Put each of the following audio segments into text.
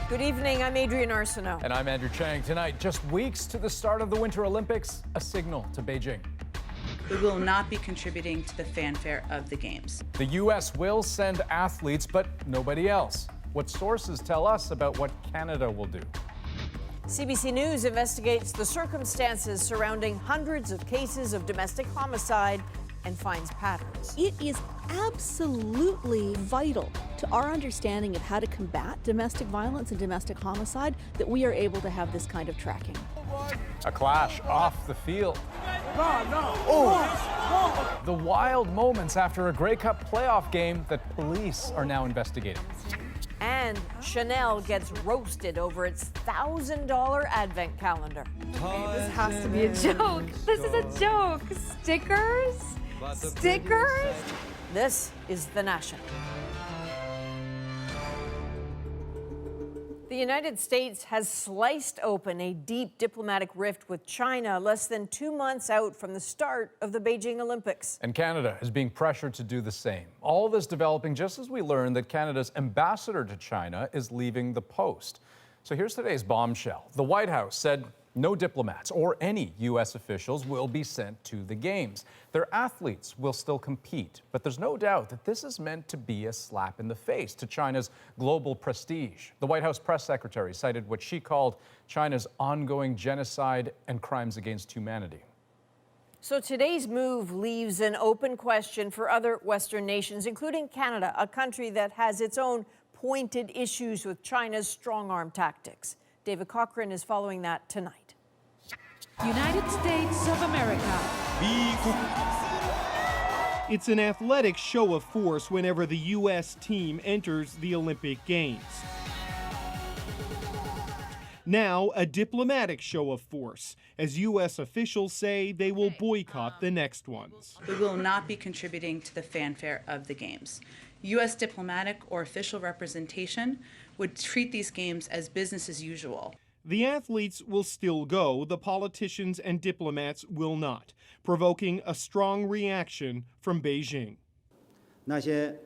Good evening, I'm Adrienne Arsenault. And I'm Andrew Chang. Tonight, just weeks to the start of the Winter Olympics, a signal to Beijing. We will not be contributing to the fanfare of the Games. The U.S. will send athletes, but nobody else. What sources tell us about what Canada will do. CBC News investigates the circumstances surrounding hundreds of cases of domestic homicide and finds patterns. It is absolutely vital to our understanding of how to combat domestic violence and domestic homicide that we are able to have this kind of tracking. A clash off the field. The wild moments after a Grey Cup playoff game that police are now investigating. And Chanel gets roasted over its $1,000 advent calendar. This has to be a joke. This is a joke. Stickers? Stickers? This is The National. The United States has sliced open a deep diplomatic rift with China less than 2 months out from the start of the Beijing Olympics. And Canada is being pressured to do the same. All this developing just as we learn that Canada's ambassador to China is leaving the post. So here's today's bombshell. The White House said no diplomats or any U.S. officials will be sent to the Games. Their athletes will still compete, but there's no doubt that this is meant to be a slap in the face to China's global prestige. The White House press secretary cited what she called China's ongoing genocide and crimes against humanity. So today's move leaves an open question for other Western nations, including Canada, a country that has its own pointed issues with China's strong-arm tactics. David Cochran is following that tonight. United States of America. It's an athletic show of force whenever the U.S. team enters the Olympic Games. Now, a diplomatic show of force, as U.S. officials say they will boycott the next ones. We will not be contributing to the fanfare of the Games. U.S. diplomatic or official representation would treat these games as business as usual. The athletes will still go, the politicians and diplomats will not, provoking a strong reaction from Beijing. The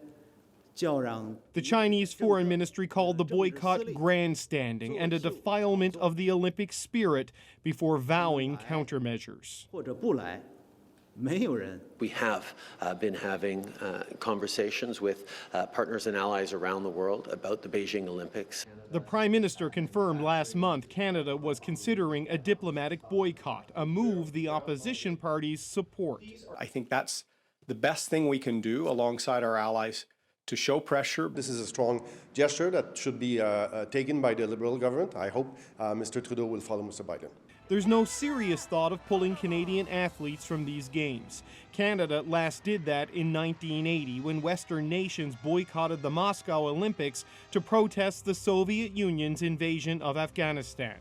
Chinese Foreign Ministry called the boycott grandstanding and a defilement of the Olympic spirit before vowing countermeasures. We have been having conversations with partners and allies around the world about the Beijing Olympics. The Prime Minister confirmed last month Canada was considering a diplomatic boycott, a move the opposition parties support. I think that's the best thing we can do alongside our allies to show pressure. This is a strong gesture that should be taken by the Liberal government. I hope Mr. Trudeau will follow Mr. Biden. There's no serious thought of pulling Canadian athletes from these games. Canada last did that in 1980 when Western nations boycotted the Moscow Olympics to protest the Soviet Union's invasion of Afghanistan.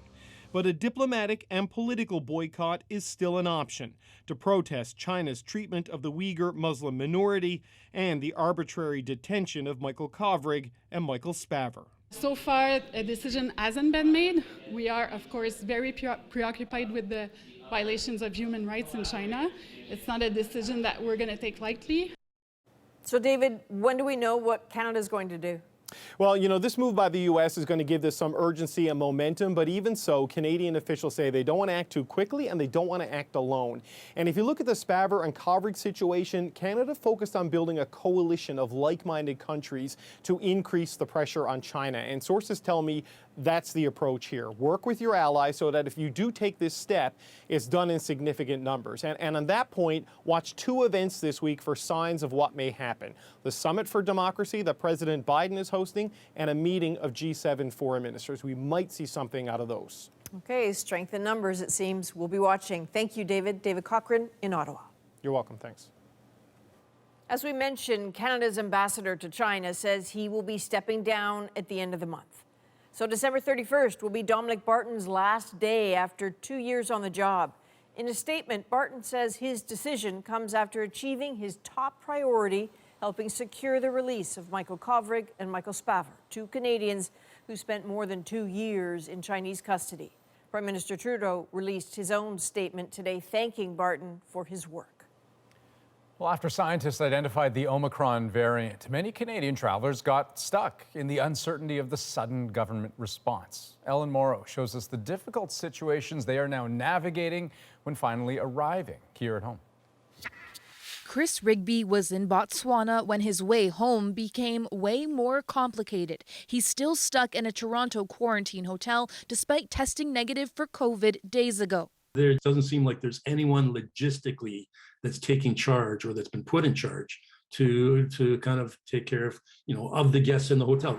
But a diplomatic and political boycott is still an option to protest China's treatment of the Uyghur Muslim minority and the arbitrary detention of Michael Kovrig and Michael Spavor. So far, a decision hasn't been made. We are, of course, very preoccupied with the violations of human rights in China. It's not a decision that we're going to take lightly. So, David, when do we know what Canada's going to do? Well, you know, this move by the U.S. is going to give this some urgency and momentum, but even so, Canadian officials say they don't want to act too quickly and they don't want to act alone. And if you look at the Spavor and Kovrig situation, Canada focused on building a coalition of like-minded countries to increase the pressure on China. And sources tell me that's the approach here. Work with your allies so that if you do take this step, it's done in significant numbers. And on that point, watch two events this week for signs of what may happen. The Summit for Democracy that President Biden is hosting and a meeting of G7 foreign ministers. We might see something out of those. Okay, strength in numbers, it seems. We'll be watching. Thank you, David. David Cochran in Ottawa. You're welcome. Thanks. As we mentioned, Canada's ambassador to China says he will be stepping down at the end of the month. So December 31st will be Dominic Barton's last day after 2 years on the job. In a statement, Barton says his decision comes after achieving his top priority, helping secure the release of Michael Kovrig and Michael Spavor, two Canadians who spent more than 2 years in Chinese custody. Prime Minister Trudeau released his own statement today thanking Barton for his work. Well, after scientists identified the Omicron variant, many Canadian travelers got stuck in the uncertainty of the sudden government response. Ellen Morrow shows us the difficult situations they are now navigating when finally arriving here at home. Chris Rigby was in Botswana when his way home became way more complicated. He's still stuck in a Toronto quarantine hotel despite testing negative for COVID days ago. There doesn't seem like there's anyone logistically that's taking charge or that's been put in charge to kind of take care of, of the guests in the hotel.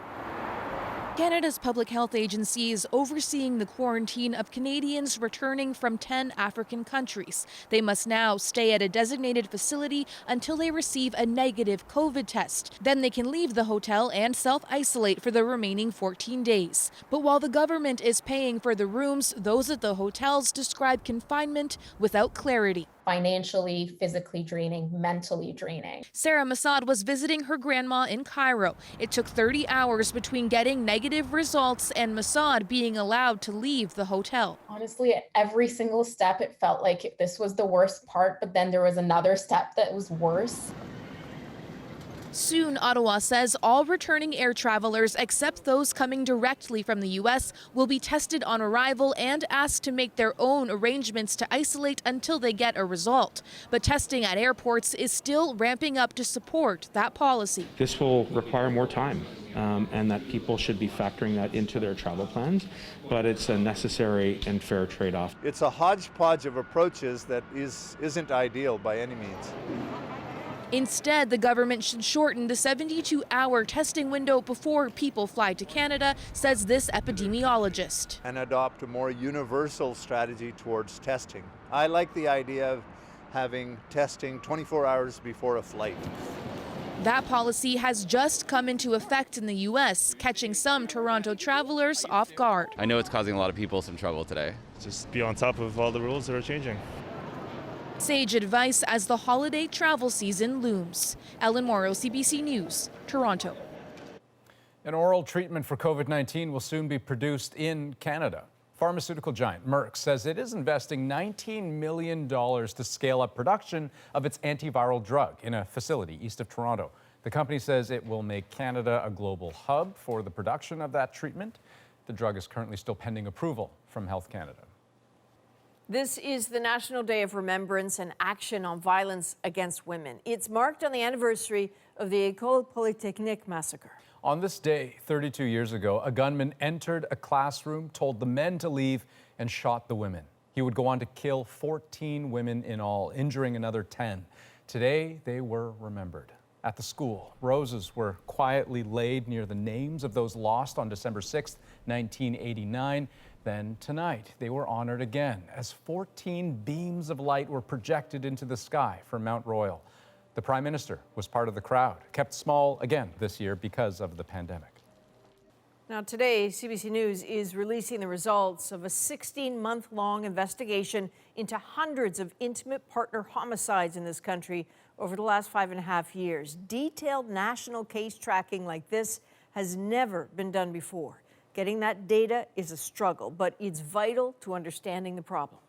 Canada's public health agency is overseeing the quarantine of Canadians returning from 10 African countries. They must now stay at a designated facility until they receive a negative COVID test. Then they can leave the hotel and self-isolate for the remaining 14 days. But while the government is paying for the rooms, those at the hotels describe confinement without clarity. Financially, physically draining, mentally draining. Sarah Masad was visiting her grandma in Cairo. It took 30 hours between getting negative results and Masad being allowed to leave the hotel. Honestly, at every single step, it felt like this was the worst part, but then there was another step that was worse. Soon, Ottawa says all returning air travelers, except those coming directly from the U.S., will be tested on arrival and asked to make their own arrangements to isolate until they get a result. But testing at airports is still ramping up to support that policy. This will require more time, and that people should be factoring that into their travel plans, but it's a necessary and fair trade-off. It's a hodgepodge of approaches that isn't ideal by any means. Instead, the government should shorten the 72-hour testing window before people fly to Canada, says this epidemiologist. And adopt a more universal strategy towards testing. I like the idea of having testing 24 hours before a flight. That policy has just come into effect in the U.S., catching some Toronto travelers off guard. I know it's causing a lot of people some trouble today. Just be on top of all the rules that are changing. Sage advice as the holiday travel season looms. Ellen Morrow, CBC News, Toronto. An oral treatment for COVID-19 will soon be produced in Canada. Pharmaceutical giant Merck says it is investing $19 million to scale up production of its antiviral drug in a facility east of Toronto. The company says it will make Canada a global hub for the production of that treatment. The drug is currently still pending approval from Health Canada. This is the National Day of Remembrance and Action on Violence Against Women. It's marked on the anniversary of the École Polytechnique massacre. On this day, 32 years ago, a gunman entered a classroom, told the men to leave, and shot the women. He would go on to kill 14 women in all, injuring another 10. Today, they were remembered. At the school, roses were quietly laid near the names of those lost on December 6, 1989. Then tonight, they were honored again as 14 beams of light were projected into the sky from Mount Royal. The Prime Minister was part of the crowd, kept small again this year because of the pandemic. Now today, CBC News is releasing the results of a 16-month-long investigation into hundreds of intimate partner homicides in this country over the last 5.5 years. Detailed national case tracking like this has never been done before. Getting that data is a struggle, but it's vital to understanding the problem.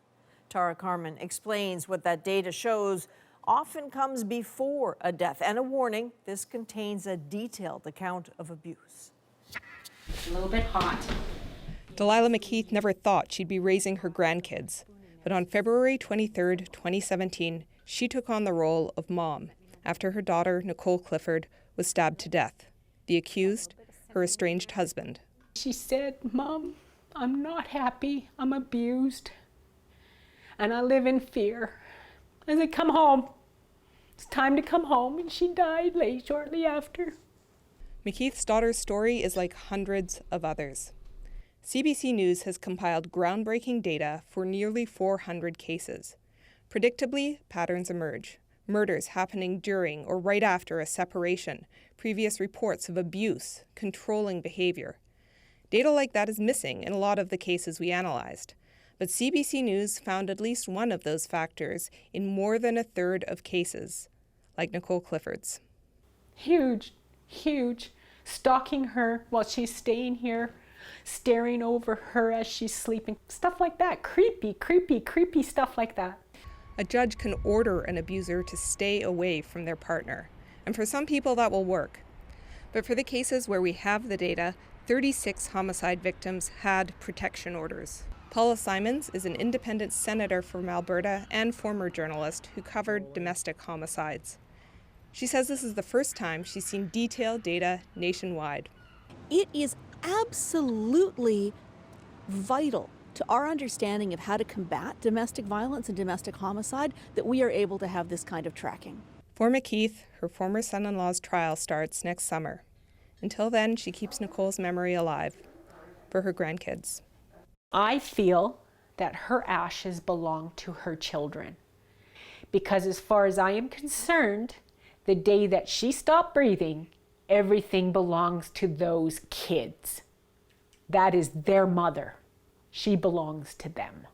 Tara Carmen explains what that data shows often comes before a death. And a warning, this contains a detailed account of abuse. A little bit hot. Delilah McKeith never thought she'd be raising her grandkids. But on February 23, 2017, she took on the role of mom after her daughter, Nicole Clifford, was stabbed to death. The accused, her estranged husband. She said, "Mom, I'm not happy. I'm abused. And I live in fear." I said, "Come home. It's time to come home." And she died shortly after. McKeith's daughter's story is like hundreds of others. CBC News has compiled groundbreaking data for nearly 400 cases. Predictably, patterns emerge. Murders happening during or right after a separation, previous reports of abuse, controlling behavior. Data like that is missing in a lot of the cases we analyzed. But CBC News found at least one of those factors in more than a third of cases, like Nicole Clifford's. Huge, huge. Stalking her while she's staying here, staring over her as she's sleeping. Stuff like that. Creepy, creepy, creepy stuff like that. A judge can order an abuser to stay away from their partner. And for some people, that will work. But for the cases where we have the data, 36 homicide victims had protection orders. Paula Simons is an independent senator from Alberta and former journalist who covered domestic homicides. She says this is the first time she's seen detailed data nationwide. It is absolutely vital to our understanding of how to combat domestic violence and domestic homicide that we are able to have this kind of tracking. For McKeith, her former son-in-law's trial starts next summer. Until then, she keeps Nicole's memory alive for her grandkids. I feel that her ashes belong to her children. Because as far as I am concerned, the day that she stopped breathing, everything belongs to those kids. That is their mother. She belongs to them.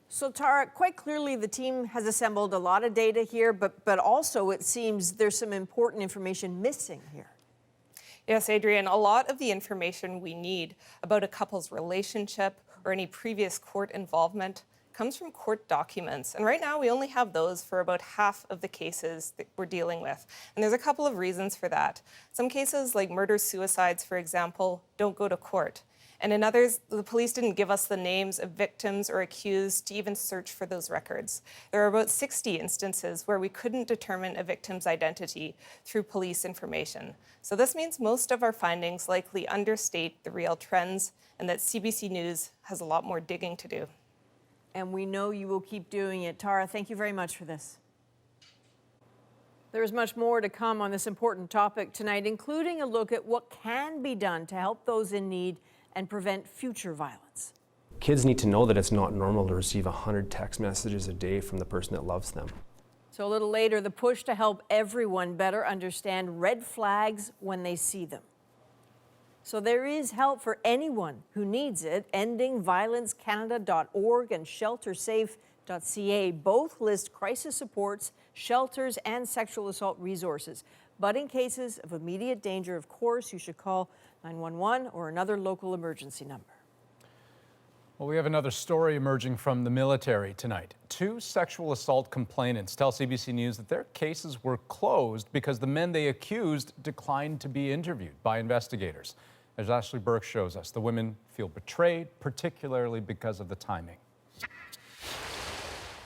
So Tara, quite clearly the team has assembled a lot of data here, but also it seems there's some important information missing here. Yes, Adrienne, a lot of the information we need about a couple's relationship or any previous court involvement comes from court documents. And right now we only have those for about half of the cases that we're dealing with. And there's a couple of reasons for that. Some cases like murder-suicides, for example, don't go to court. And in others, the police didn't give us the names of victims or accused to even search for those records. There are about 60 instances where we couldn't determine a victim's identity through police information. So this means most of our findings likely understate the real trends and that CBC News has a lot more digging to do. And we know you will keep doing it. Tara, thank you very much for this. There is much more to come on this important topic tonight, including a look at what can be done to help those in need and prevent future violence. Kids need to know that it's not normal to receive 100 text messages a day from the person that loves them. So a little later, the push to help everyone better understand red flags when they see them. So there is help for anyone who needs it. EndingViolenceCanada.org and ShelterSafe.ca both list crisis supports, shelters, and sexual assault resources. But in cases of immediate danger, of course, you should call 911 or another local emergency number. Well, we have another story emerging from the military tonight. 2 sexual assault complainants tell CBC News that their cases were closed because the men they accused declined to be interviewed by investigators. As Ashley Burke shows us, the women feel betrayed, particularly because of the timing.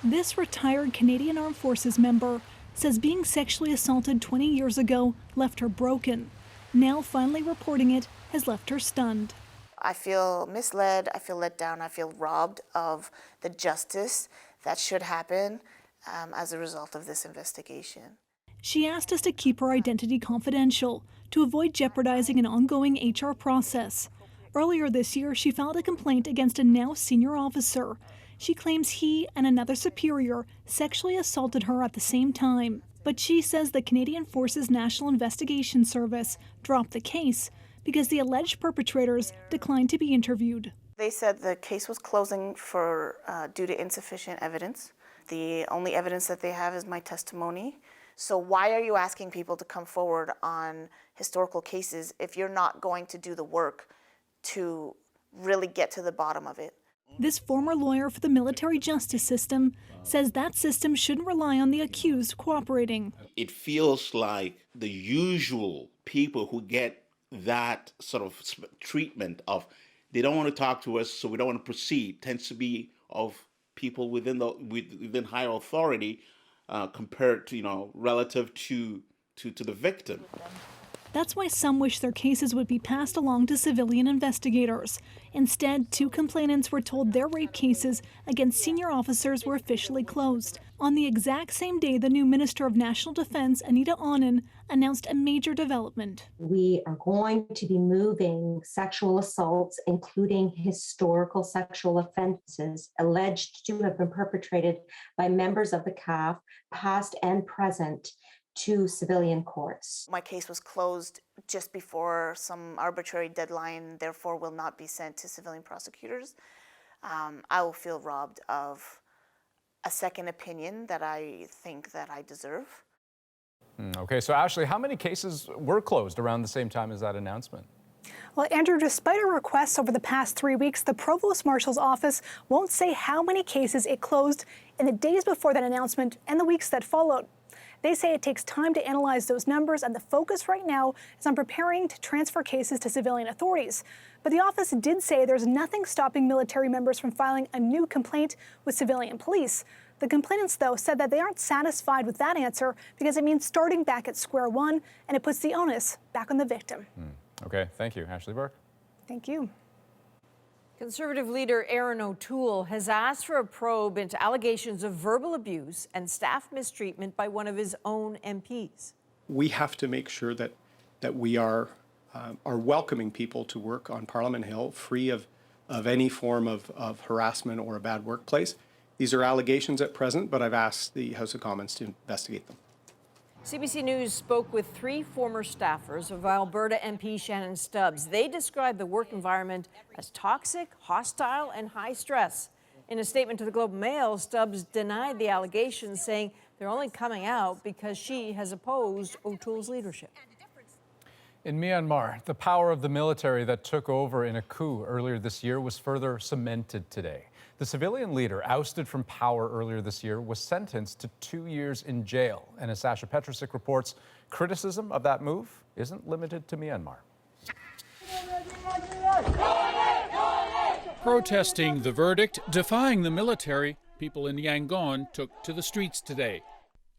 This retired Canadian Armed Forces member says being sexually assaulted 20 years ago left her broken. Now finally reporting it has left her stunned. I feel misled, I feel let down, I feel robbed of the justice that should happen as a result of this investigation. She asked us to keep her identity confidential to avoid jeopardizing an ongoing HR process. Earlier this year, she filed a complaint against a now senior officer. She claims he and another superior sexually assaulted her at the same time. But she says the Canadian Forces National Investigation Service dropped the case because the alleged perpetrators declined to be interviewed. They said the case was closing due to insufficient evidence. The only evidence that they have is my testimony. So why are you asking people to come forward on historical cases if you're not going to do the work to really get to the bottom of it? This former lawyer for the military justice system says that system shouldn't rely on the accused cooperating. It feels like the usual people who get that sort of treatment of they don't want to talk to us, so we don't want to proceed, tends to be of people within higher authority compared to, relative to the victim. That's why some wish their cases would be passed along to civilian investigators. Instead, 2 complainants were told their rape cases against senior officers were officially closed. On the exact same day, the new Minister of National Defense, Anita Aung, announced a major development. We are going to be moving sexual assaults, including historical sexual offenses alleged to have been perpetrated by members of the CAF, past and present, to civilian courts. My case was closed just before some arbitrary deadline, therefore will not be sent to civilian prosecutors. I will feel robbed of a second opinion that I think that I deserve. Okay, so Ashley, how many cases were closed around the same time as that announcement? Well, Andrew, despite our requests over the past 3 weeks, the Provost Marshal's office won't say how many cases it closed in the days before that announcement and the weeks that followed. They say it takes time to analyze those numbers, and the focus right now is on preparing to transfer cases to civilian authorities. But the office did say there's nothing stopping military members from filing a new complaint with civilian police. The complainants, though, said that they aren't satisfied with that answer because it means starting back at square one, and it puts the onus back on the victim. Okay, thank you. Ashley Burke. Thank you. Conservative leader Aaron O'Toole has asked for a probe into allegations of verbal abuse and staff mistreatment by one of his own MPs. We have to make sure that we are welcoming people to work on Parliament Hill free of any form of harassment or a bad workplace. These are allegations at present, but I've asked the House of Commons to investigate them. CBC News spoke with 3 former staffers of Alberta MP Shannon Stubbs. They described the work environment as toxic, hostile, and high stress. In a statement to the Globe and Mail, Stubbs denied the allegations, saying they're only coming out because she has opposed O'Toole's leadership. In Myanmar, the power of the military that took over in a coup earlier this year was further cemented today. The civilian leader, ousted from power earlier this year, was sentenced to 2 years in jail. And as Sasha Petrusik reports, criticism of that move isn't limited to Myanmar. Protesting the verdict, defying the military, people in Yangon took to the streets today.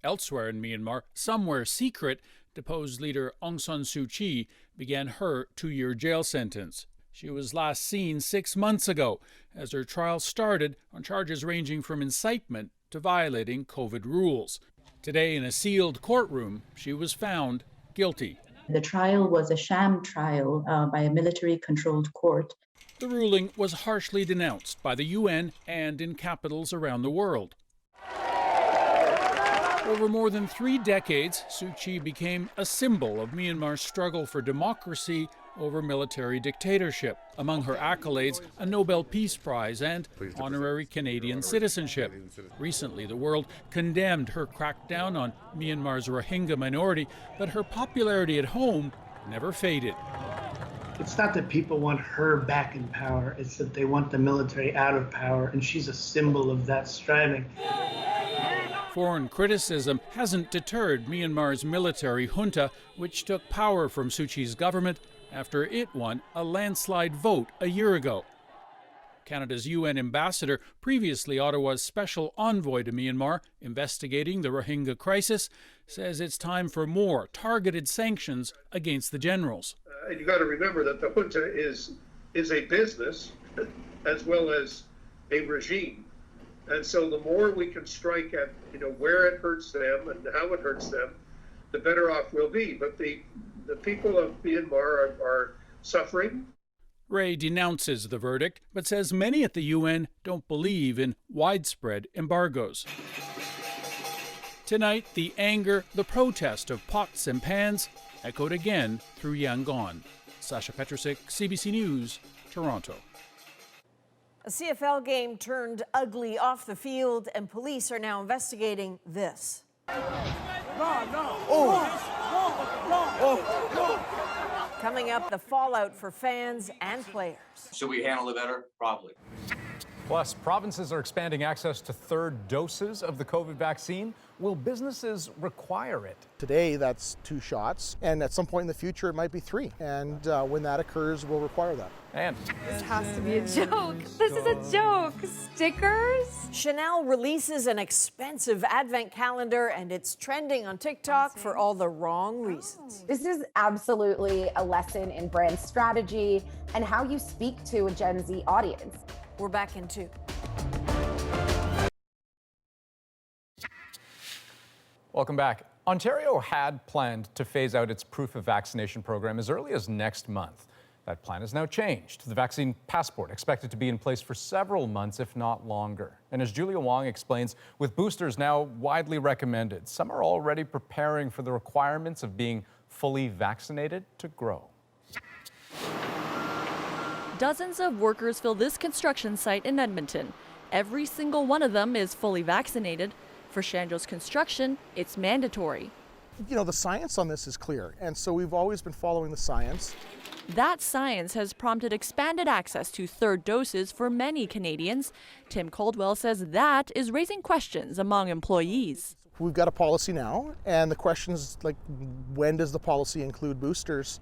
Elsewhere in Myanmar, somewhere secret, deposed leader Aung San Suu Kyi began her 2-year jail sentence. She was last seen 6 months ago as her trial started on charges ranging from incitement to violating COVID rules. Today, in a sealed courtroom, she was found guilty. The trial was a sham trial by a military-controlled court. The ruling was harshly denounced by the UN and in capitals around the world. Over more than 3 decades, Suu Kyi became a symbol of Myanmar's struggle for democracy over military dictatorship. Among her accolades, a Nobel Peace Prize and honorary Canadian citizenship. Recently, the world condemned her crackdown on Myanmar's Rohingya minority, but her popularity at home never faded. It's not that people want her back in power, it's that they want the military out of power, and she's a symbol of that striving. Foreign criticism hasn't deterred Myanmar's military junta, which took power from Suu Kyi's government after it won a landslide vote a year ago. Canada's UN ambassador, previously Ottawa's special envoy to Myanmar, investigating the Rohingya crisis, says it's time for more targeted sanctions against the generals. And you got to remember that the junta is a business as well as a regime. And so the more we can strike at, where it hurts them and how it hurts them, the better off we'll be. But the people of Myanmar are suffering. Ray denounces the verdict, but says many at the UN don't believe in widespread embargoes. Tonight, the anger, the protest of pots and pans echoed again through Yangon. Sasha Petrusik, CBC News, Toronto. A CFL game turned ugly off the field, and police are now investigating this. Coming up, the fallout for fans and players. Should we handle it better? Probably. Plus, provinces are expanding access to 3rd doses of the COVID vaccine. Will businesses require it? Today, that's 2 shots, and at some point in the future, it might be 3. And when that occurs, we'll require that. And this has to be a joke. This is a joke. Stickers? Chanel releases an expensive advent calendar, and it's trending on TikTok for all the wrong reasons. This is absolutely a lesson in brand strategy and how you speak to a Gen Z audience. We're back in 2. Welcome back. Ontario had planned to phase out its proof of vaccination program as early as next month. That plan has now changed. The vaccine passport expected to be in place for several months, if not longer. And as Julia Wong explains, with boosters now widely recommended, some are already preparing for the requirements of being fully vaccinated to grow. Dozens of workers fill this construction site in Edmonton. Every single one of them is fully vaccinated. For Shandro's Construction, it's mandatory. You know, the science on this is clear, and so we've always been following the science. That science has prompted expanded access to third doses for many Canadians. Tim Caldwell says that is raising questions among employees. We've got a policy now, and the question is, like, when does the policy include boosters?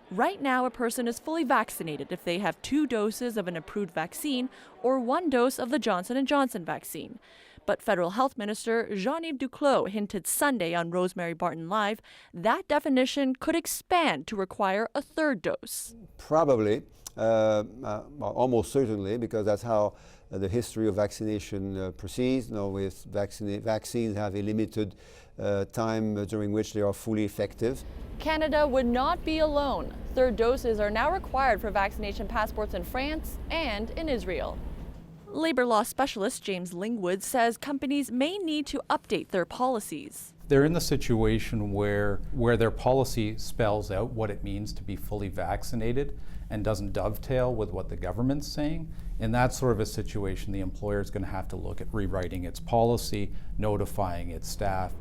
Right now, a person is fully vaccinated if they have 2 doses of an approved vaccine or 1 dose of the Johnson & Johnson vaccine. But Federal Health Minister Jean-Yves Duclos hinted Sunday on Rosemary Barton Live that definition could expand to require a 3rd dose. Probably, almost certainly, because that's how the history of vaccination proceeds. You know, with vaccines have a limited time during which they are fully effective. Canada would not be alone. 3rd doses are now required for vaccination passports in France and in Israel. Labor law specialist James Lingwood says companies may need to update their policies. They're in the situation where their policy spells out what it means to be fully vaccinated and doesn't dovetail with what the government's saying. In that sort of a situation, the employer is going to have to look at rewriting its policy, notifying its staff.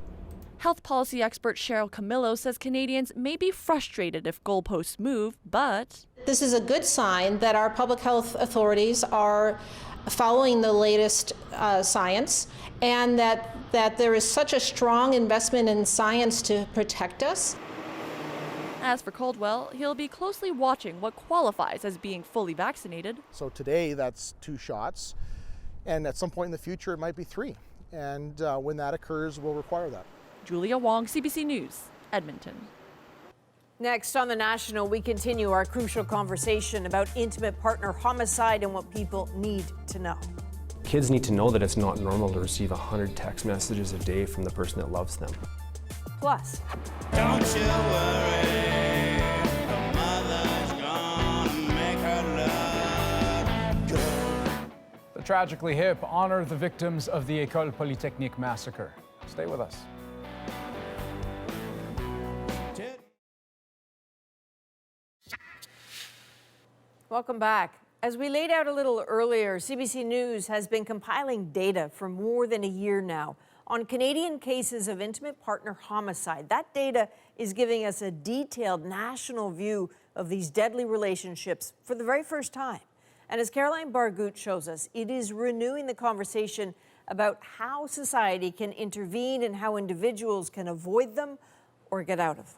Health policy expert Cheryl Camillo says Canadians may be frustrated if goalposts move, but this is a good sign that our public health authorities are following the latest science, and that there is such a strong investment in science to protect us. As for Caldwell, he'll be closely watching what qualifies as being fully vaccinated. So today that's 2 shots, and at some point in the future it might be 3. And when that occurs, we'll require that. Julia Wong, CBC News, Edmonton. Next on The National, we continue our crucial conversation about intimate partner homicide and what people need to know. Kids need to know that it's not normal to receive 100 text messages a day from the person that loves them. Plus, don't you worry, the mother's gonna make her love good. The Tragically Hip honor the victims of the École Polytechnique massacre. Stay with us. welcome back. As we laid out a little earlier, CBC News has been compiling data for more than a year now on Canadian cases of intimate partner homicide. That data is giving us a detailed national view of these deadly relationships for the very first time. And as Caroline Bargout shows us, it is renewing the conversation about how society can intervene and how individuals can avoid them or get out of them.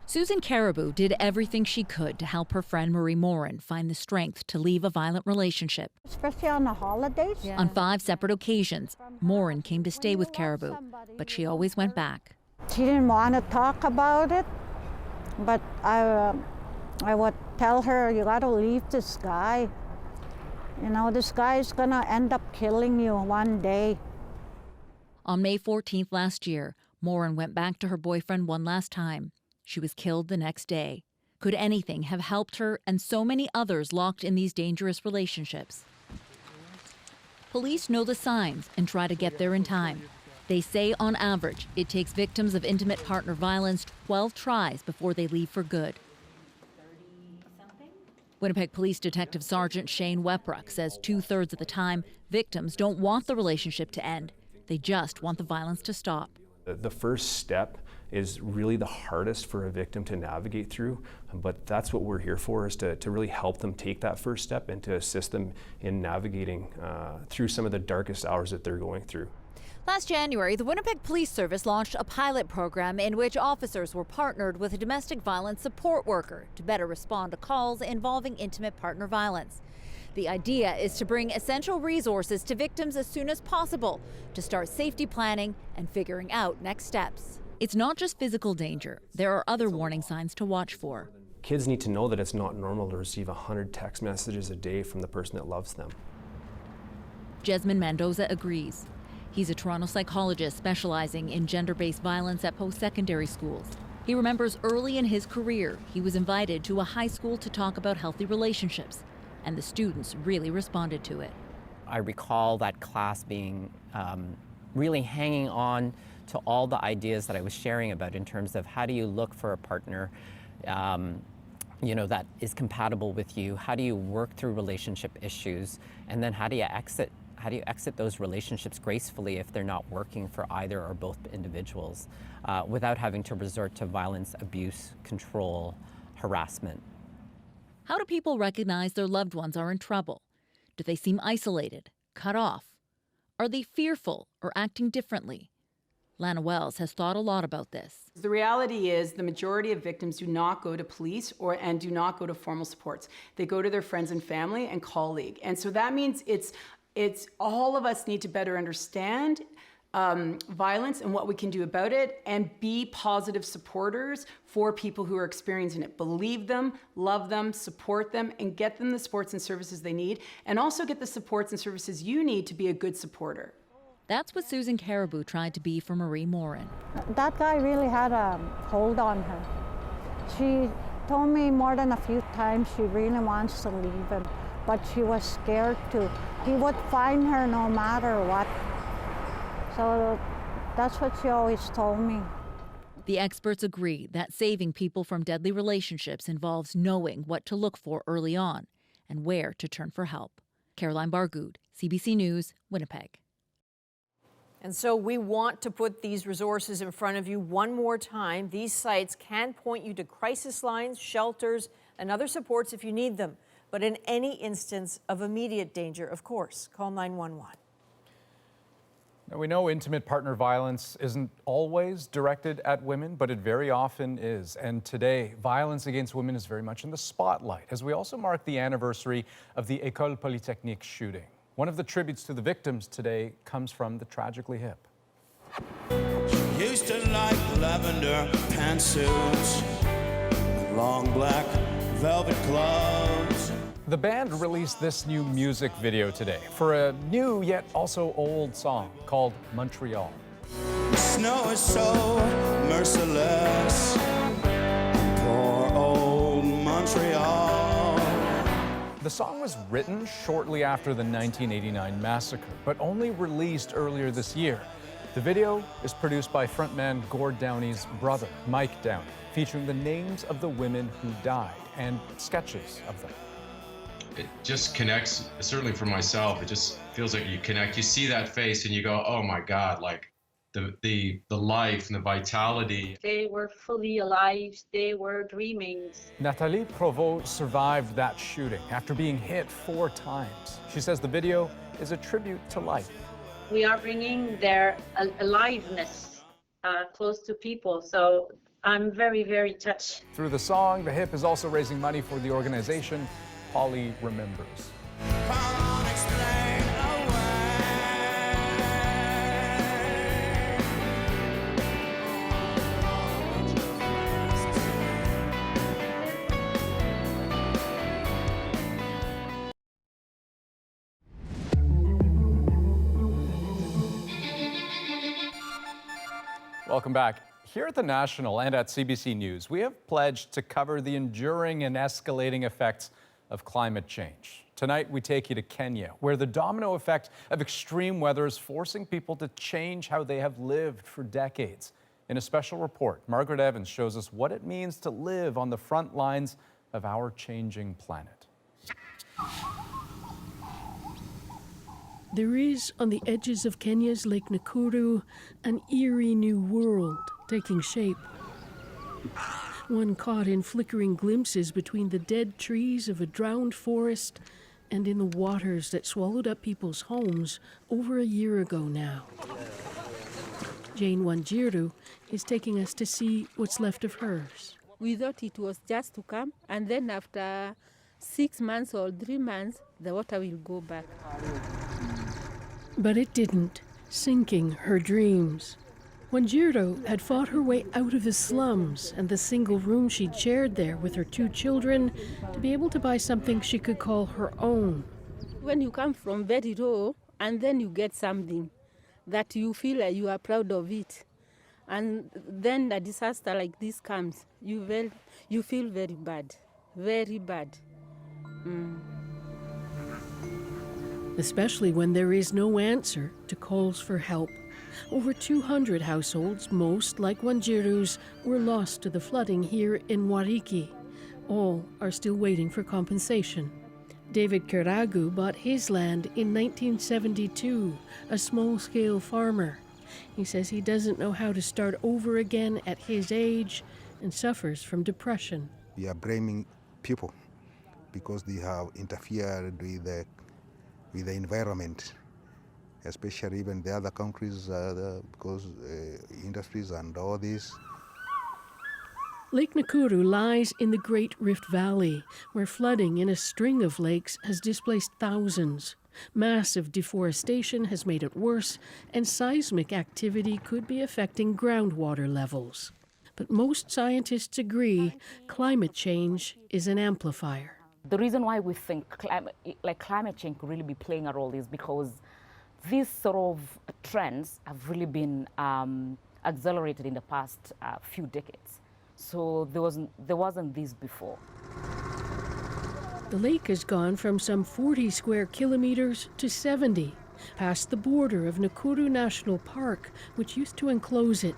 Susan Caribou did everything she could to help her friend Marie Morin find the strength to leave a violent relationship. Especially on the holidays. Yeah. On 5 separate occasions, Morin came to stay with Caribou, but she always went back. She didn't want to talk about it, but I would tell her, you got to leave this guy. You know, this guy is going to end up killing you one day. On May 14th last year, Morin went back to her boyfriend one last time. She was killed the next day. Could anything have helped her and so many others locked in these dangerous relationships? Police know the signs and try to get there in time. They say on average, it takes victims of intimate partner violence 12 tries before they leave for good. Winnipeg Police Detective Sergeant Shane Weprock says 2/3 of the time, victims don't want the relationship to end. They just want the violence to stop. The first step is really the hardest for a victim to navigate through, but that's what we're here for, is to really help them take that first step and to assist them in navigating through some of the darkest hours that they're going through. Last January, the Winnipeg Police Service launched a pilot program in which officers were partnered with a domestic violence support worker to better respond to calls involving intimate partner violence. The idea is to bring essential resources to victims as soon as possible to start safety planning and figuring out next steps. It's not just physical danger. There are other warning signs to watch for. Kids need to know that it's not normal to receive 100 text messages a day from the person that loves them. Jesmond Mendoza agrees. He's a Toronto psychologist specializing in gender-based violence at post-secondary schools. He remembers early in his career, he was invited to a high school to talk about healthy relationships, and the students really responded to it. I recall that class being really hanging on to all the ideas that I was sharing about in terms of how do you look for a partner that is compatible with you, how do you work through relationship issues, and then how do you exit exit those relationships gracefully if they're not working for either or both individuals without having to resort to violence, abuse, control, harassment. How do people recognize their loved ones are in trouble? Do they seem isolated, cut off? Are they fearful or acting differently? Lana Wells has thought a lot about this. The reality is the majority of victims do not go to police and do not go to formal supports. They go to their friends and family and colleague. And so that means it's all of us need to better understand violence and what we can do about it and be positive supporters for people who are experiencing it. Believe them, love them, support them, and get them the supports and services they need, and also get the supports and services you need to be a good supporter. That's what Susan Caribou tried to be for Marie Morin. That guy really had a hold on her. She told me more than a few times she really wants to leave him, but she was scared to. He would find her no matter what. So that's what she always told me. The experts agree that saving people from deadly relationships involves knowing what to look for early on and where to turn for help. Caroline Bargood, CBC News, Winnipeg. And so we want to put these resources in front of you one more time. These sites can point you to crisis lines, shelters, and other supports if you need them. But in any instance of immediate danger, of course, call 911. Now, we know intimate partner violence isn't always directed at women, but it very often is. And today, violence against women is very much in the spotlight as we also mark the anniversary of the École Polytechnique shooting. One of the tributes to the victims today comes from the Tragically Hip. She used to like lavender pantsuits, long black velvet gloves. The band released this new music video today for a new yet also old song called Montreal. The snow is so merciless, poor old Montreal. The song was written shortly after the 1989 massacre, but only released earlier this year. The video is produced by frontman Gord Downey's brother, Mike Downey, featuring the names of the women who died and sketches of them. It just connects, certainly for myself, it just feels like you connect. You see that face and you go, oh my God, like the life and the vitality. They were fully alive, they were dreaming. Nathalie Provost survived that shooting after being hit 4 times. She says the video is a tribute to life. We are bringing their aliveness close to people, so I'm very, very touched. Through the song, the Hip is also raising money for the organization Polly Remembers. Welcome back. Here at the National and at CBC News, we have pledged to cover the enduring and escalating effects of climate change. Tonight, we take you to Kenya, where the domino effect of extreme weather is forcing people to change how they have lived for decades. In a special report, Margaret Evans shows us what it means to live on the front lines of our changing planet. There is, on the edges of Kenya's Lake Nakuru, an eerie new world taking shape. One caught in flickering glimpses between the dead trees of a drowned forest and in the waters that swallowed up people's homes over a year ago now. Jane Wanjiru is taking us to see what's left of hers. We thought it was just to come, and then after 6 months or 3 months, the water will go back. But it didn't, sinking her dreams. Wanjiru had fought her way out of the slums and the single room she'd shared there with her 2 children to be able to buy something she could call her own. When you come from very low and then you get something that you feel like you are proud of it, and then a disaster like this comes, you feel very bad, very bad. Especially when there is no answer to calls for help. Over 200 households, most like Wanjiru's, were lost to the flooding here in Wariki. All are still waiting for compensation. David Kiragu bought his land in 1972, a small-scale farmer. He says he doesn't know how to start over again at his age and suffers from depression. We are blaming people because they have interfered with the environment, especially even the other countries, because industries and all this. Lake Nakuru lies in the Great Rift Valley, where flooding in a string of lakes has displaced thousands. Massive deforestation has made it worse, and seismic activity could be affecting groundwater levels. But most scientists agree climate change is an amplifier. The reason why we think climate change could really be playing a role is because these sort of trends have really been accelerated in the past few decades. So there wasn't this before. The lake has gone from some 40 square kilometers to 70, past the border of Nakuru National Park, which used to enclose it.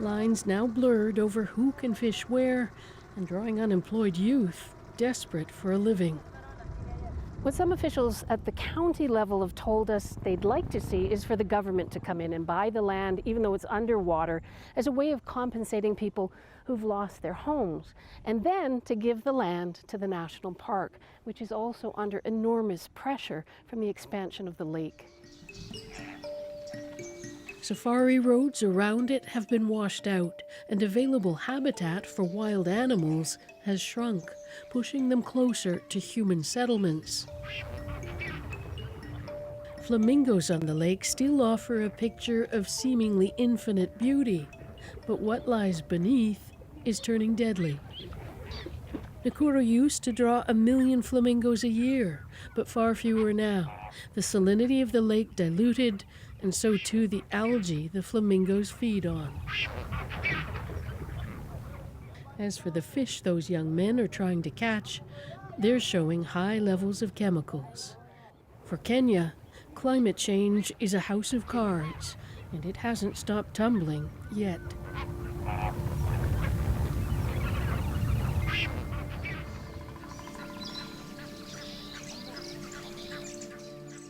Lines now blurred over who can fish where, and drawing unemployed youth desperate for a living. What some officials at the county level have told us they'd like to see is for the government to come in and buy the land, even though it's underwater, as a way of compensating people who've lost their homes, and then to give the land to the national park, which is also under enormous pressure from the expansion of the lake. Safari roads around it have been washed out, and available habitat for wild animals has shrunk, pushing them closer to human settlements. Flamingos on the lake still offer a picture of seemingly infinite beauty, but what lies beneath is turning deadly. Nakuru used to draw 1 million flamingos a year, but far fewer now. The salinity of the lake diluted, and so too the algae the flamingos feed on. As for the fish those young men are trying to catch, they're showing high levels of chemicals. For Kenya, climate change is a house of cards, and it hasn't stopped tumbling yet.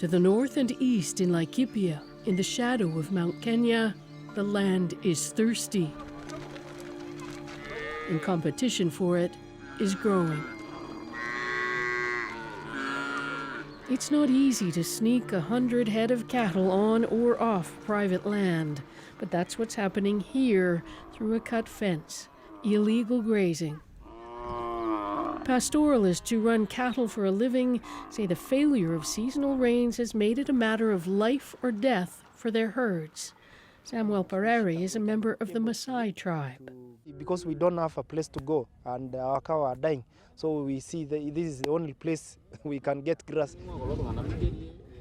To the north and east in Laikipia, in the shadow of Mount Kenya, the land is thirsty. And competition for it is growing. It's not easy to sneak 100 head of cattle on or off private land, but that's what's happening here through a cut fence, illegal grazing. Pastoralists who run cattle for a living say the failure of seasonal rains has made it a matter of life or death for their herds. Samuel Pareri is a member of the Maasai tribe. Because we don't have a place to go and our cow are dying, so we see that this is the only place we can get grass.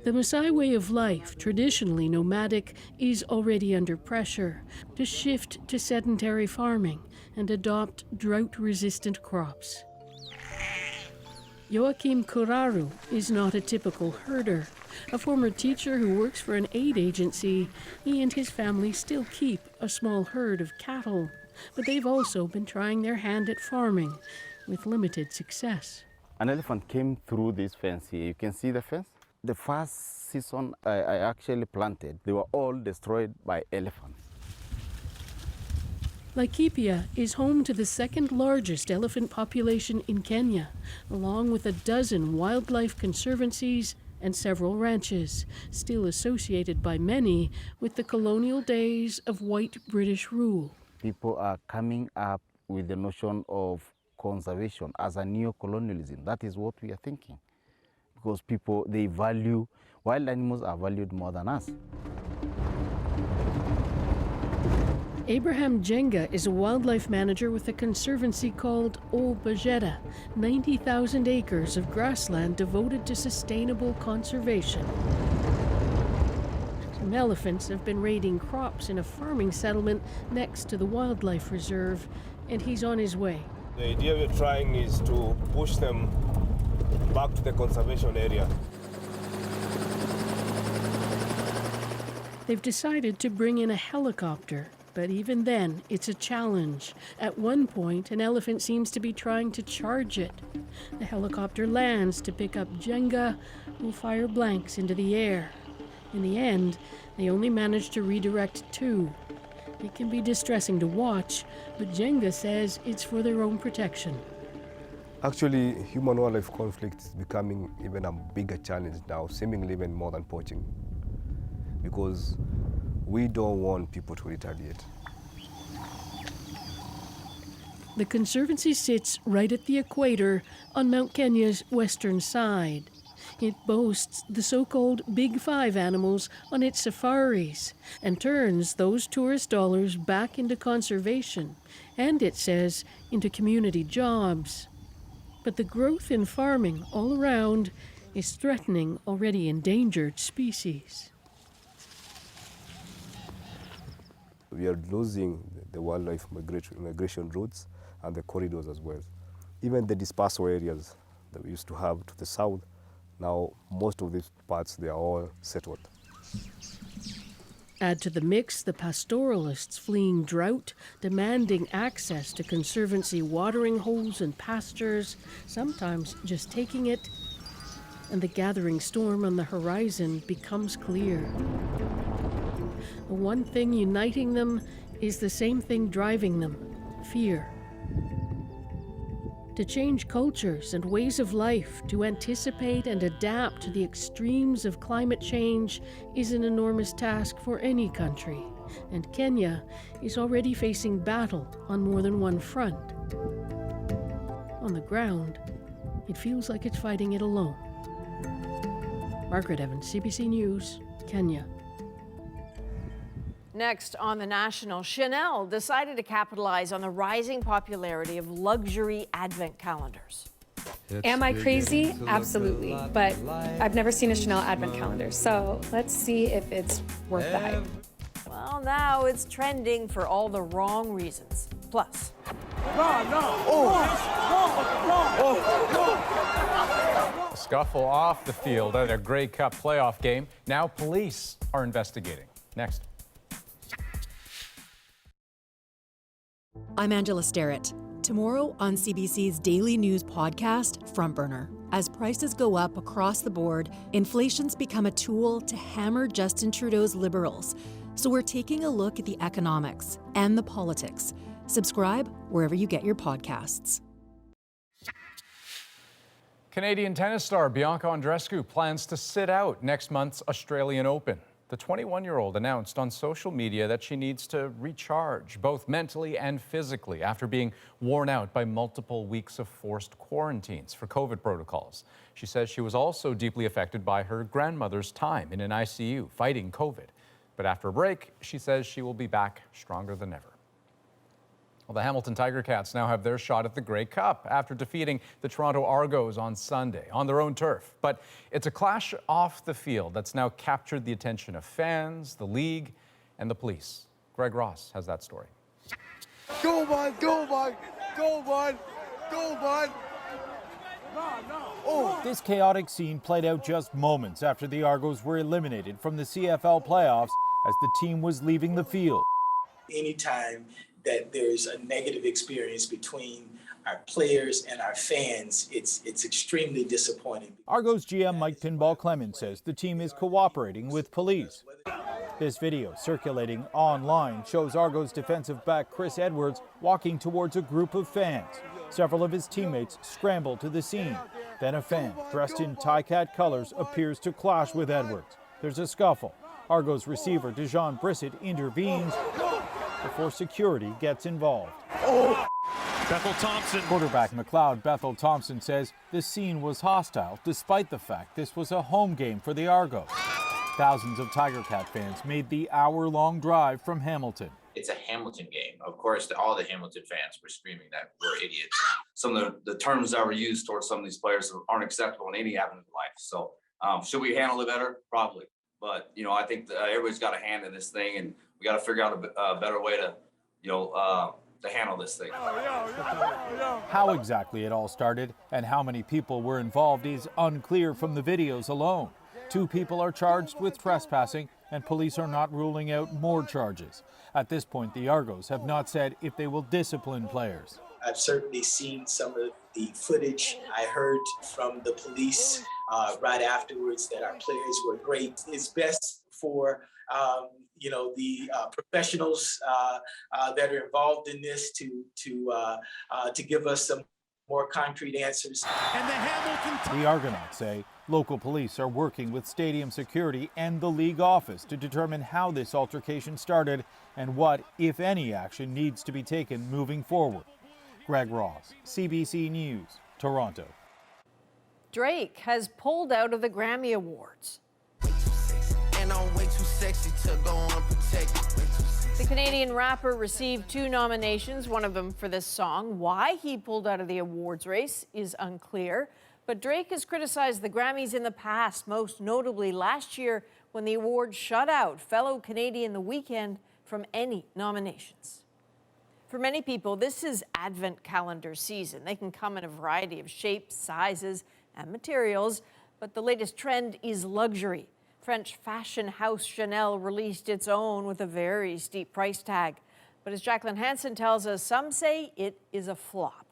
The Maasai way of life, traditionally nomadic, is already under pressure to shift to sedentary farming and adopt drought-resistant crops. Joachim Kuraru is not a typical herder. A former teacher who works for an aid agency, he and his family still keep a small herd of cattle. But they've also been trying their hand at farming, with limited success. An elephant came through this fence here. You can see the fence? The first season I actually planted, they were all destroyed by elephants. Laikipia is home to the second largest elephant population in Kenya, along with a dozen wildlife conservancies and several ranches, still associated by many with the colonial days of white British rule. People are coming up with the notion of conservation as a neo-colonialism. That is what we are thinking. Because people, they value, wild animals are valued more than us. Abraham Jenga is a wildlife manager with a conservancy called Ol Bajeta, 90,000 acres of grassland devoted to sustainable conservation. Some elephants have been raiding crops in a farming settlement next to the wildlife reserve, and he's on his way. The idea we're trying is to push them back to the conservation area. They've decided to bring in a helicopter, But even then, it's a challenge. At one point, an elephant seems to be trying to charge it. The helicopter lands to pick up Jenga, who fire blanks into the air. In the end, they only manage to redirect 2. It can be distressing to watch, but Jenga says it's for their own protection. Actually, human-wildlife conflict is becoming even a bigger challenge now, seemingly even more than poaching, because we don't want people to retaliate. The Conservancy sits right at the equator on Mount Kenya's western side. It boasts the so-called Big Five animals on its safaris and turns those tourist dollars back into conservation and, it says, into community jobs. But the growth in farming all around is threatening already endangered species. We are losing the wildlife migration routes and the corridors as well. Even the dispersal areas that we used to have to the south, now most of these parts, they are all settled. Add to the mix the pastoralists fleeing drought, demanding access to Conservancy watering holes and pastures, sometimes just taking it, and the gathering storm on the horizon becomes clear. The one thing uniting them is the same thing driving them: fear. To change cultures and ways of life, to anticipate and adapt to the extremes of climate change is an enormous task for any country, and Kenya is already facing battle on more than one front. On the ground, it feels like it's fighting it alone. Margaret Evans, CBC News, Kenya. Next on the National, Chanel decided to capitalize on the rising popularity of luxury advent calendars. Am I crazy? Absolutely. But I've never seen a Chanel advent calendar, so let's see if it's worth the hype. Well, now it's trending for all the wrong reasons. Plus, A scuffle off the field at a Grey Cup playoff game. Now police are investigating. Next. I'm Angela Starrett. Tomorrow on CBC's daily news podcast, Front Burner. As prices go up across the board, inflation's become a tool to hammer Justin Trudeau's Liberals. So we're taking a look at the economics and the politics. Subscribe wherever you get your podcasts. Canadian tennis star Bianca Andreescu plans to sit out next month's Australian Open. The 21-year-old announced on social media that she needs to recharge, both mentally and physically, after being worn out by multiple weeks of forced quarantines for COVID protocols. She says she was also deeply affected by her grandmother's time in an ICU fighting COVID. But after a break, she says she will be back stronger than ever. Well, the Hamilton Tiger Cats now have their shot at the Grey Cup after defeating the Toronto Argos on Sunday on their own turf. But it's a clash off the field that's now captured the attention of fans, the league, and the police. Greg Ross has that story. Go, Bud! Go, Bud! Go, Bud! Go, Bud! Oh. This chaotic scene played out just moments after the Argos were eliminated from the CFL playoffs as the team was leaving the field. Anytime that there's a negative experience between our players and our fans, it's extremely disappointing. Argos GM Mike Pinball Clemens says the team is cooperating with police. This video circulating online shows Argos defensive back Chris Edwards walking towards a group of fans. Several of his teammates scramble to the scene. Then a fan dressed in Ticats colors appears to clash with Edwards. There's a scuffle. Argos receiver Dejon Brissett intervenes before security gets involved. Bethel Thompson. Quarterback McLeod Bethel Thompson says the scene was hostile despite the fact this was a home game for the Argos. Thousands of Tiger Cat fans made the hour-long drive from Hamilton. It's a Hamilton game. Of course, all the Hamilton fans were screaming that we're idiots. Some of the terms that were used towards some of these players aren't acceptable in any avenue of life. So should we handle it better? Probably. But, I think everybody's got a hand in this thing, and we got to figure out a better way to, to handle this thing. How exactly it all started and how many people were involved is unclear from the videos alone. 2 people are charged with trespassing and police are not ruling out more charges. At this point, the Argos have not said if they will discipline players. I've certainly seen some of the footage. I heard from the police right afterwards that our players were great. It's best for the professionals that are involved in this to give us some more concrete answers. The Argonauts say local police are working with stadium security and the league office to determine how this altercation started and what, if any, action needs to be taken moving forward. Greg Ross, CBC News, Toronto. Drake has pulled out of the Grammy Awards. And I'm way too sexy to go unprotected. The Canadian rapper received 2 nominations, one of them for this song. Why he pulled out of the awards race is unclear, but Drake has criticized the Grammys in the past, most notably last year when the awards shut out fellow Canadian The Weeknd from any nominations. For many people, this is Advent calendar season. They can come in a variety of shapes, sizes, and materials, but the latest trend is luxury. French fashion house Chanel released its own with a very steep price tag. But as Jacqueline Hansen tells us, some say it is a flop.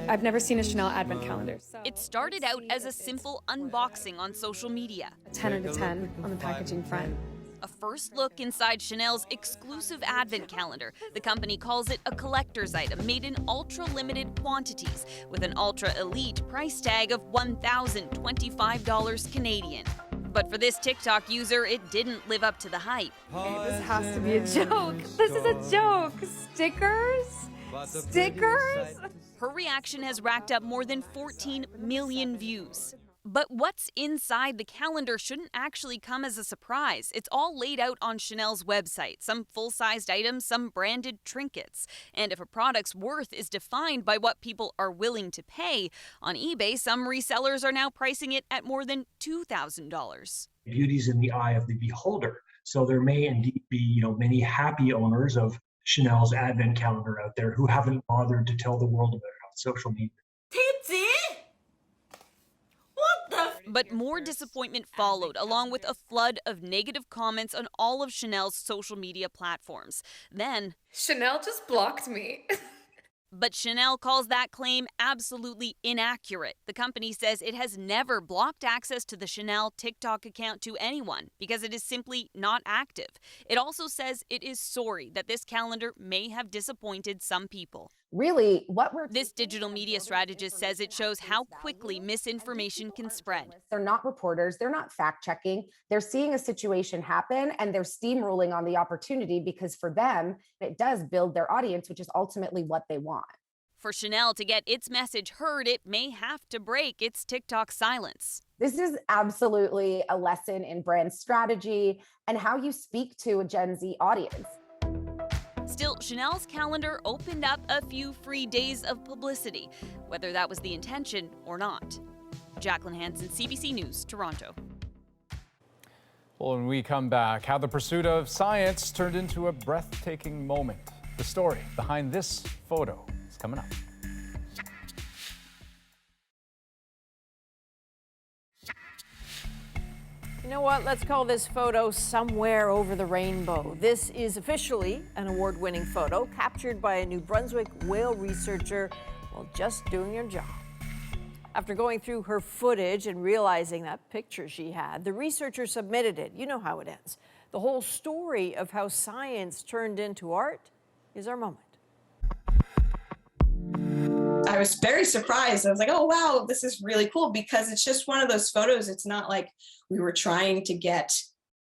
I've never seen a Chanel advent calendar. It started out as a simple unboxing on social media. 10 out of 10 on the packaging front. A first look inside Chanel's exclusive advent calendar. The company calls it a collector's item made in ultra-limited quantities with an ultra-elite price tag of $1,025 Canadian. But for this TikTok user, it didn't live up to the hype. Okay, this has to be a joke. This is a joke. Stickers? Stickers? Her reaction has racked up more than 14 million views. But what's inside the calendar shouldn't actually come as a surprise. It's all laid out on Chanel's website, some full-sized items, some branded trinkets. And if a product's worth is defined by what people are willing to pay, on eBay, some resellers are now pricing it at more than $2,000. Beauty's in the eye of the beholder. So there may indeed be, many happy owners of Chanel's advent calendar out there who haven't bothered to tell the world about it on social media. But more disappointment followed, along with a flood of negative comments on all of Chanel's social media platforms. Then, Chanel just blocked me. But Chanel calls that claim absolutely inaccurate. The company says it has never blocked access to the Chanel TikTok account to anyone because it is simply not active. It also says it is sorry that this calendar may have disappointed some people. Really, This digital media strategist says it shows how quickly misinformation can spread. They're not reporters, they're not fact checking. They're seeing a situation happen and they're steamrolling on the opportunity because for them, it does build their audience, which is ultimately what they want. For Chanel to get its message heard, it may have to break its TikTok silence. This is absolutely a lesson in brand strategy and how you speak to a Gen Z audience. Still, Chanel's calendar opened up a few free days of publicity, whether that was the intention or not. Jacqueline Hansen, CBC News, Toronto. Well, when we come back, how the pursuit of science turned into a breathtaking moment. The story behind this photo is coming up. You know what? Let's call this photo Somewhere Over the Rainbow. This is officially an award-winning photo captured by a New Brunswick whale researcher while just doing her job. After going through her footage and realizing that picture she had, the researcher submitted it. You know how it ends. The whole story of how science turned into art is our moment. I was very surprised. I was like, oh, wow, this is really cool because it's just one of those photos. It's not like we were trying to get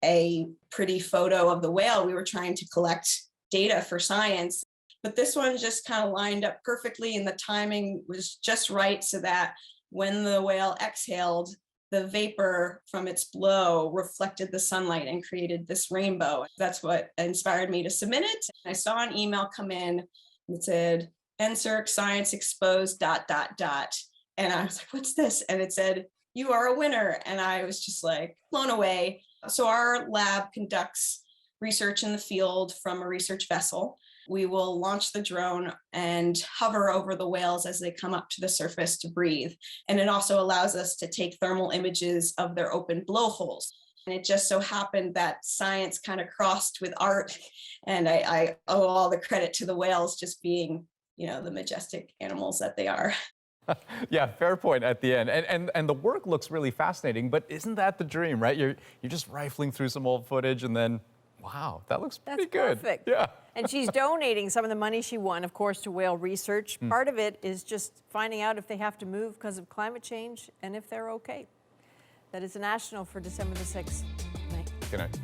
a pretty photo of the whale. We were trying to collect data for science. But this one just kind of lined up perfectly and the timing was just right so that when the whale exhaled, the vapor from its blow reflected the sunlight and created this rainbow. That's what inspired me to submit it. I saw an email come in that said, NSERC Science Exposed ... And I was like, what's this? And it said, you are a winner. And I was just like blown away. So our lab conducts research in the field from a research vessel. We will launch the drone and hover over the whales as they come up to the surface to breathe. And it also allows us to take thermal images of their open blowholes. And it just so happened that science kind of crossed with art. And I owe all the credit to the whales just being, you know, the majestic animals that they are. Yeah, fair point at the end. And the work looks really fascinating, but isn't that the dream, right? You're just rifling through some old footage and then, wow, that looks pretty good. Perfect. Yeah. And she's donating some of the money she won, of course, to whale research. Part of it is just finding out if they have to move because of climate change and if they're okay. That is the National for December the 6th. Good night. Good night.